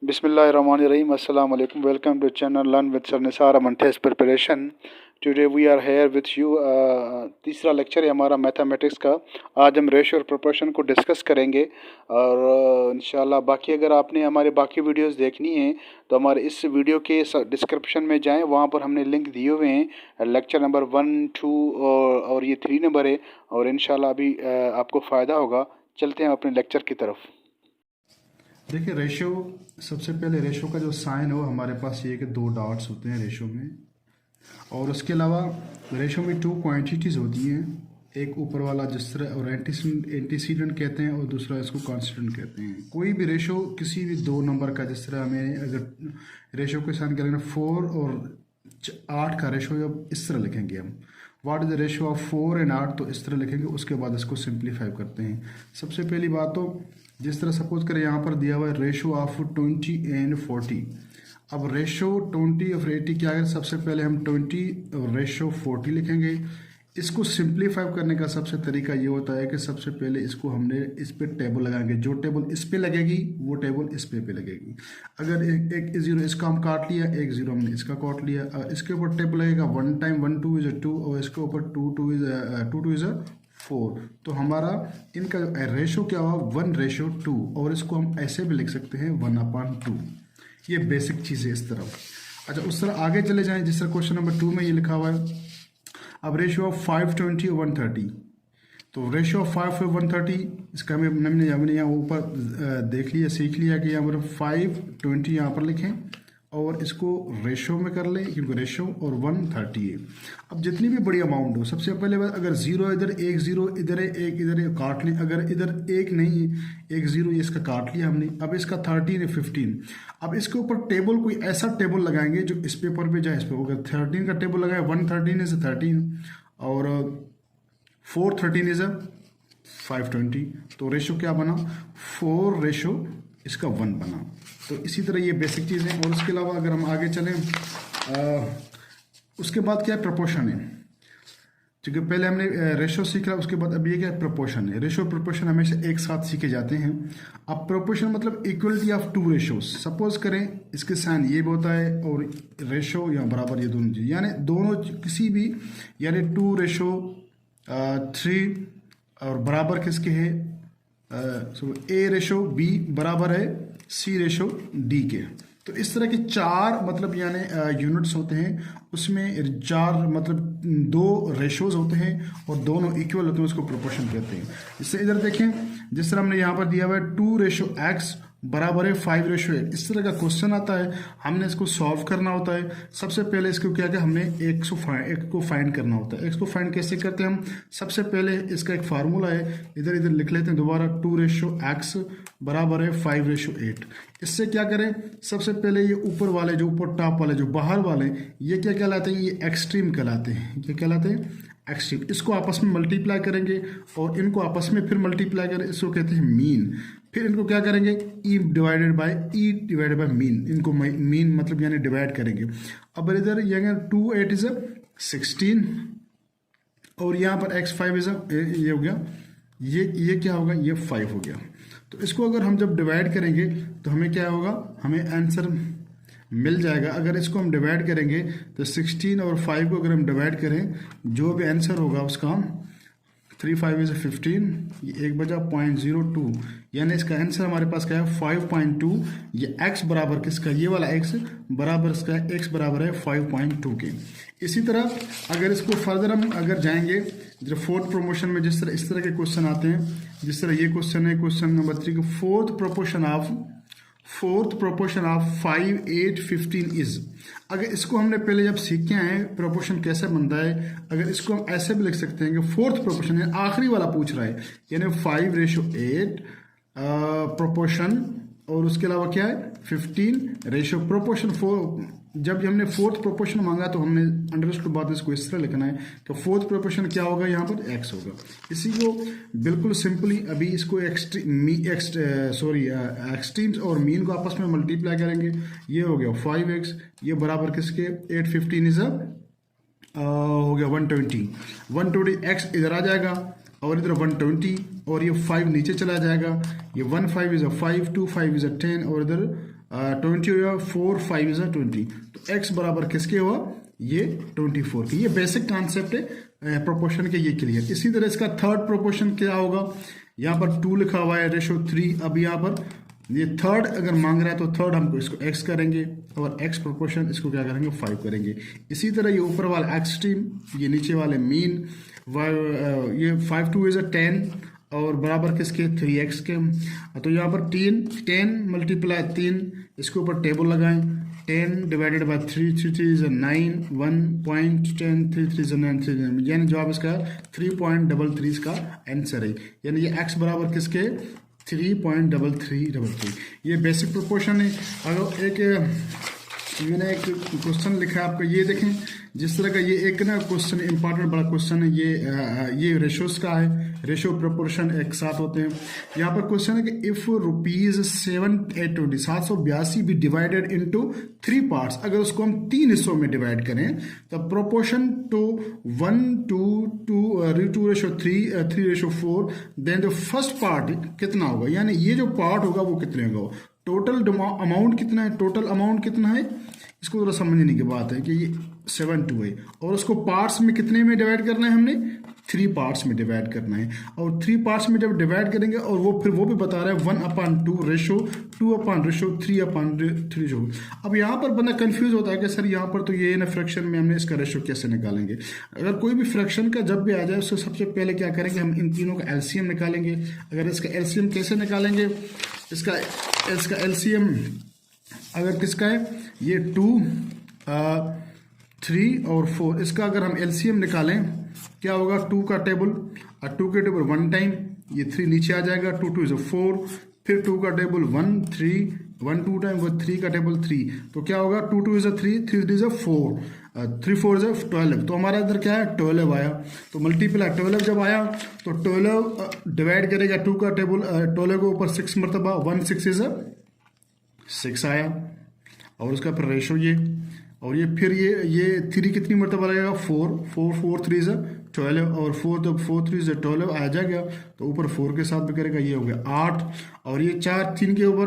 Bismillahirrahmanirrahim. Assalamu alaikum. Welcome to channel Learn with Sir Nisar Aman Test Preparation. Today we are here with you. तीसरा lecture है हमारा mathematics का. आज हम ratio और proportion को डिस्कस करेंगे और इंशाल्लाह बाकी अगर आपने हमारे बाकी वीडियोस देखनी है तो हमारे इस वीडियो के डिस्क्रिप्शन में जाएं, वहाँ पर हमने लिंक दिए हुए हैं. लेक्चर नंबर 1, 2 और ये 3 नंबर है और इंशाल्लाह अभी आपको फ़ायदा होगा. चलते हैं अपने लेक्चर की तरफ. देखिए रेशो, सबसे पहले रेशो का जो साइन हो हमारे पास ये कि दो डॉट्स होते हैं रेशो में, और उसके अलावा रेशो में टू क्वांटिटीज़ होती हैं. एक ऊपर वाला जिस तरह और एंटीसीडेंट कहते हैं और दूसरा इसको कॉन्स्टेंट कहते हैं. कोई भी रेशो किसी भी दो नंबर का, जिस तरह हमें अगर रेशो के साइन करेंगे 4 और 8 का रेशो जब इस तरह लिखेंगे हम, what is the ratio of 4 and 8, तो इस तरह लिखेंगे. उसके बाद इसको सिंप्लीफाई करते हैं. सबसे पहली बात तो जिस तरह सपोज करें यहाँ पर दिया हुआ है रेशो ऑफ 20 एंड 40. अब रेशो 20 और 80 क्या है, सबसे पहले हम 20 और रेशो 40 लिखेंगे. इसको सिंप्लीफाई करने का सबसे तरीका ये होता है कि सबसे पहले इसको हमने इस पे टेबल लगाएंगे. जो टेबल इस पे लगेगी वो टेबल इस पे लगेगी. अगर एक जीरो इसका हम काट लिया, एक जीरो हमने इसका काट लिया, इसके ऊपर टेबल लगेगा 1 टाइम 1 2 इज़ 2 और इसके ऊपर 2 2 इज़ 4. तो हमारा इनका रेशो क्या हुआ 1:2, और इसको हम ऐसे भी लिख सकते हैं 1/2. ये बेसिक चीज़ है इस तरफ. अच्छा, उस तरह आगे चले जाएं जिस तरह क्वेश्चन नंबर 2 में ये लिखा हुआ है. अब रेशियो ऑफ 520 और 130, तो रेशियो ऑफ 5 और 130 इसका हमने यहाँ ऊपर देख लिया, सीख लिया कि यहाँ पर 520 यहाँ पर लिखें और इसको रेशो में कर लें क्योंकि रेशो और 130 है. अब जितनी भी बड़ी अमाउंट हो, सबसे पहले बात अगर जीरो इधर, एक जीरो इधर है, एक इधर है, काट लें. अगर इधर एक नहीं है, एक जीरो इसका काट लिया हमने. अब इसका 13 है 15. अब इसके ऊपर टेबल कोई ऐसा टेबल लगाएंगे जो इस पेपर पे जाए. इस पे अगर 13 का टेबल लगाए 113 इज 13 और 413 इज 520. तो रेशो क्या बना 4 रेशो इसका 1 बना. तो इसी तरह ये बेसिक चीज़ है. और उसके अलावा अगर हम आगे चलें, उसके बाद क्या है प्रोपोर्शन है. क्योंकि पहले हमने रेशो सीखा, उसके बाद अब ये क्या है प्रोपोर्शन है. रेशो प्रोपोर्शन हमेशा एक साथ सीखे जाते हैं. अब प्रोपोर्शन मतलब equality of two ratios. Suppose करें इसके साइन ये भी होता है और रेशो या बराबर, ये दोनों चीज़ यानी दोनों किसी भी, यानी 2:3 और बराबर किसके है A:B बराबर है C:D के. तो इस तरह के चार मतलब यानी यूनिट्स होते हैं, उसमें चार मतलब दो रेशोज होते हैं और दोनों इक्वल होते हैं, उसको प्रोपोर्शन कहते हैं. इससे इधर देखें जिस तरह हमने यहाँ पर दिया हुआ है 2:x बराबर है 5:8. इस तरह का क्वेश्चन आता है, हमने इसको सॉल्व करना होता है. सबसे पहले इसको क्या क्या हमने एक को फाइंड करना होता है. एक्स को फाइंड कैसे करते हैं हम, सबसे पहले इसका एक फार्मूला है, इधर इधर लिख लेते हैं दोबारा. 2:x बराबर है 5:8. इससे क्या करें, सबसे पहले ये ऊपर वाले जो ऊपर टॉप वाले जो बाहर वाले ये क्या कहलाते हैं, ये एक्सट्रीम कहलाते हैं. क्या कहलाते हैं एक्सट्रीम. इसको आपस में मल्टीप्लाई करेंगे और इनको आपस में फिर मल्टीप्लाई करें, इसको कहते हैं मीन. फिर इनको क्या करेंगे ई डिवाइडेड बाय मीन. इनको मीन मतलब यानी डिवाइड करेंगे. अब इधर ये 2 8 इज 16 और यहाँ पर x5 इज ये हो गया, ये क्या होगा, ये 5 हो गया. तो इसको अगर हम जब डिवाइड करेंगे तो हमें क्या होगा, हमें आंसर मिल जाएगा. अगर इसको हम डिवाइड करेंगे तो 16 और 5 को अगर हम डिवाइड करें, जो भी आंसर होगा उसका हम 3 5 इज 15, ये 1 बजा 0.02, यानी इसका आंसर हमारे पास क्या है 5.2. ये x बराबर किसका, ये वाला x बराबर इसका x बराबर है 5.2 के. इसी तरह अगर इसको फर्दर हम अगर जाएंगे जो फोर्थ प्रोपोर्शन में जिस तरह इस तरह के क्वेश्चन आते हैं, जिस तरह ये क्वेश्चन है क्वेश्चन नंबर 3 का फोर्थ प्रोपोर्शन ऑफ 5 8 15 इज. अगर इसको हमने पहले जब सीख के आए प्रोपोर्शन कैसे बनता है, अगर इसको हम ऐसे भी लिख सकते हैं कि फोर्थ प्रोपोर्शन है, आखिरी वाला पूछ रहा है, यानी 5:8 प्रोपोर्शन और उसके अलावा क्या है 15 रेशो प्रोपोर्शन 4. जब हमने फोर्थ प्रोपोर्शन मांगा तो हमने अंडरस्टूड बात इसको इस तरह लिखना है कि फोर्थ प्रोपोर्शन क्या होगा, यहाँ पर x होगा. इसी को बिल्कुल सिंपली अभी इसको एक्सट्रीम्स और मीन को आपस में मल्टीप्लाई करेंगे. ये हो गया 5x, ये बराबर किसके 8 15 इज हो गया 120 x इधर आ जाएगा और इधर 120 और ये 5 नीचे चला जाएगा, ये 1 5 इज़ 5, 2 5 इज़ 10 और इधर 20 हो गया, 4 5 इज़ 20। तो x बराबर किसके हुआ, ये 24 की। ये बेसिक कॉन्सेप्ट है प्रोपोर्शन के, ये क्लियर। इसी तरह इसका थर्ड प्रोपोर्शन क्या होगा, यहाँ पर 2 लिखा हुआ है, रेशो 3। अब यहाँ पर ये थर्ड अगर मांग रहा है तो थर्ड हमको इसको x करेंगे और x प्रोपोर्शन इसको क्या करेंगे 5 करेंगे। इसी तरह ये ऊपर वाला एक्सट्रीम, ये नीचे वाले मीन, ये 5 2 इज़ 10 और बराबर किसके 3x के। तो यहाँ पर 10 मल्टीप्लाई 3, इसके ऊपर टेबल लगाएं, 10 डिवाइडेड बाय 3, 3 3 इज़ 9, 1.10, 3 3 इज़ 9, 3, यानी जवाब इसका 3.33 इसका आंसर है। यानी ये x बराबर किसके 3.3333। ये बेसिक प्रोपोर्शन है। अगर एक मैंने एक क्वेश्चन लिखा है आपका, ये देखें जिस तरह का ये एक ना क्वेश्चन इंपॉर्टेंट बड़ा क्वेश्चन है, ये रेशोस का है, रेशो प्रोपोर्शन एक साथ होते हैं। यहाँ पर क्वेश्चन है कि इफ ₹782 भी डिवाइडेड इनटू 3 पार्ट्स, अगर उसको हम 3 हिस्सों में डिवाइड करें तब proportion to 1 2 ratio 3 ratio 4, then जो फर्स्ट पार्ट कितना होगा, यानी ये जो पार्ट होगा वो कितने होगा, टोटल अमाउंट कितना है, टोटल अमाउंट कितना है, इसको थोड़ा समझने की बात है कि ये 7 2 है और उसको पार्ट्स में कितने में डिवाइड करना है, हमने 3 पार्ट्स में डिवाइड करना है। और 3 पार्ट्स में जब डिवाइड करेंगे और वो फिर वो भी बता रहा है 1/2 रेशो 2/3 3/3। अब यहाँ पर बंदा कंफ्यूज होता है कि सर यहाँ पर तो ये ना फ्रैक्शन में हमने इसका रेशो कैसे निकालेंगे। अगर कोई भी फ्रैक्शन का जब भी आ जाए उसको सबसे पहले क्या करेंगे, हम इन तीनों का एलसीएम निकालेंगे। अगर इसका एलसीएम कैसे निकालेंगे, इसका एलसीएम अगर किसका है, ये 2 3 और 4, इसका अगर हम एलसीएम निकालें क्या होगा, 2 का टेबल 2 के टेबल 1 टाइम, ये 3 नीचे आ जाएगा, 2 2 इज 4, फिर 2 का टेबल 1 3 2 टाइम, वो 3 का टेबल 3, तो क्या होगा 2 2 इज 3 3 3 इज 4 3 4 इज 12। तो हमारा इधर क्या है 12 आया। तो मल्टीप्लाई 12 जब आया तो 12 डिवाइड करेगा 2 का टेबल 12 के ऊपर 6 मरतबा 1 6 इज 6 आया और उसका फिर रेशो ये, और ये फिर ये 3 कितनी मरतबा लगेगा 4 4 3 इज 12 और 4 तो 4 3 इज 12 आ जाएगा, तो ऊपर 4 के साथ भी करेगा, ये हो गया 8 और ये 4 3 के ऊपर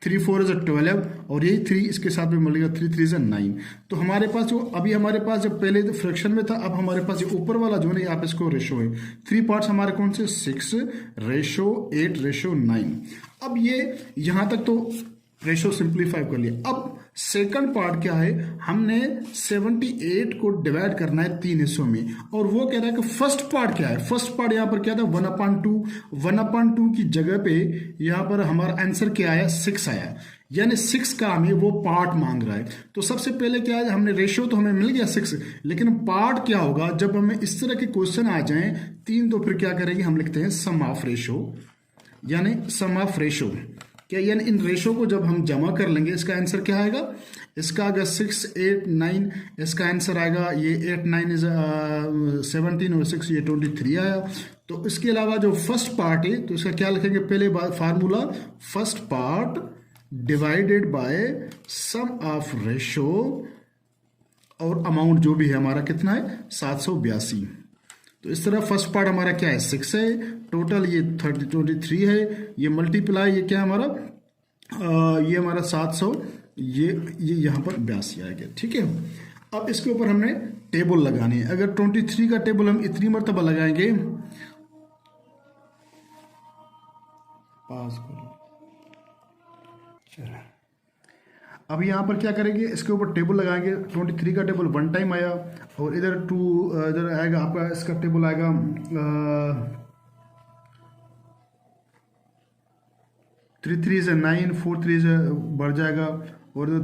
3 4 इज 12 और यही 3 इसके साथ भी मिलेगा 3 3 इज 9। तो हमारे पास जो अभी हमारे पास जब पहले तो फ्रैक्शन में था, अब हमारे पास ये ऊपर वाला जो है आप इसको रेशो है, 3 पार्ट्स हमारे कौन से 6 रेशो 8 रेशो 9। अब ये यहाँ तक तो रेशो सिंप्लीफाई कर लिया। अब सेकंड पार्ट क्या है, हमने 78 को डिवाइड करना है 3 हिस्सों में, और वो कह रहा है कि फर्स्ट पार्ट क्या है। फर्स्ट पार्ट यहाँ पर क्या था 1/2 की जगह पे यहाँ पर हमारा आंसर क्या आया 6 आया, यानी 6 का हमें वो पार्ट मांग रहा है। तो सबसे पहले क्या है, हमने रेशियो तो हमें मिल गया 6, लेकिन पार्ट क्या होगा जब हमें इस तरह के क्वेश्चन आ जाएं 3, तो फिर क्या करेंगे, हम लिखते हैं सम ऑफ रेशो, यानी सम ऑफ रेशो क्या, यानी इन रेशो को जब हम जमा कर लेंगे इसका आंसर क्या आएगा, इसका अगर 6 8 9 इसका आंसर आएगा, ये 8 9 इज 17 और 6 ये 23 आया। तो इसके अलावा जो फर्स्ट पार्ट है तो इसका क्या लिखेंगे, पहले formula first part divided by sum of ratio और अमाउंट जो भी है हमारा कितना है 782। तो इस तरह फर्स्ट पार्ट हमारा क्या है 6 है, टोटल ये 23 है, ये मल्टीप्लाई ये क्या हमारा ये हमारा 700, ये यहाँ पर 82 आएगा। ठीक है, अब इसके ऊपर हमने टेबल लगानी है। अगर 23 का टेबल हम इतनी मरतबा लगाएंगे, पास करो, चलो अब यहाँ पर क्या करेंगे, इसके ऊपर टेबल लगाएंगे। 23 का टेबल 1 टाइम आया और इधर 2 इधर आएगा आपका, इसका टेबल आएगा 3 3 से 9 4 3 से बढ़ जाएगा और इधर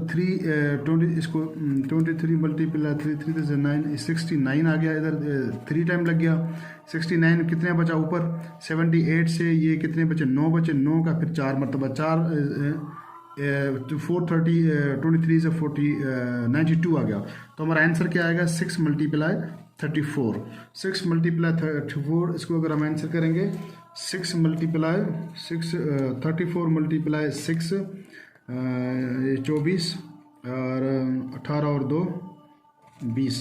20 इसको 23 मल्टीप्लाई 3 3 से 9 69 आ गया, इधर 3 टाइम लग गया। 69 कितने बचा ऊपर 78 से ये कितने बचे 9 बचे, 9 का फिर 4 मरतबा 4 430 23 से 92 आ गया। तो हमारा आंसर क्या आएगा 6 मल्टीप्लाई 34, 6 मल्टीप्लाई 34। इसको अगर हम आंसर करेंगे 6 मल्टीप्लाई 6 34 मल्टीप्लाई 6 24 और 18 और 2 20,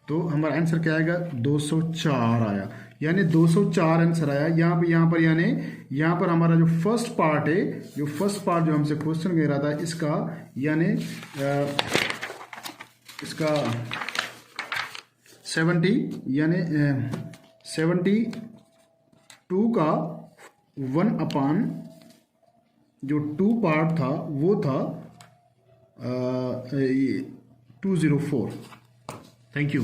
तो हमारा आंसर क्या आएगा 204 आया। यानी 204 आंसर आया यहाँ पर यानी यहाँ पर हमारा जो फर्स्ट पार्ट है, जो फर्स्ट पार्ट जो हमसे क्वेश्चन कह रहा था इसका, यानी इसका 70 यानी 72 का 1/, जो 2 पार्ट था वो था 204। Thank you.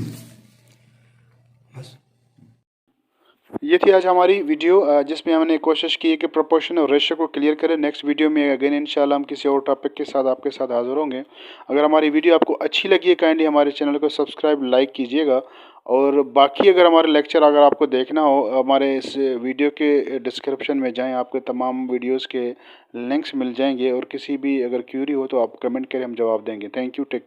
ये थी आज हमारी वीडियो जिसमें हमने कोशिश की है कि प्रोपोर्शन और रेशियो को क्लियर करें। नेक्स्ट वीडियो में अगेन इंशाल्लाह हम किसी और टॉपिक के साथ आपके साथ हाजिर होंगे। अगर हमारी वीडियो आपको अच्छी लगी है काइंडली हमारे चैनल को सब्सक्राइब लाइक कीजिएगा। और बाकी अगर हमारे लेक्चर अगर आपको देखना हो, हमारे इस वीडियो के डिस्क्रिप्शन में जाएं, आपके तमाम वीडियोस के लिंक्स मिल जाएंगे। और किसी भी अगर क्यूरी हो तो आप कमेंट करें, हम जवाब देंगे। Thank you. टेक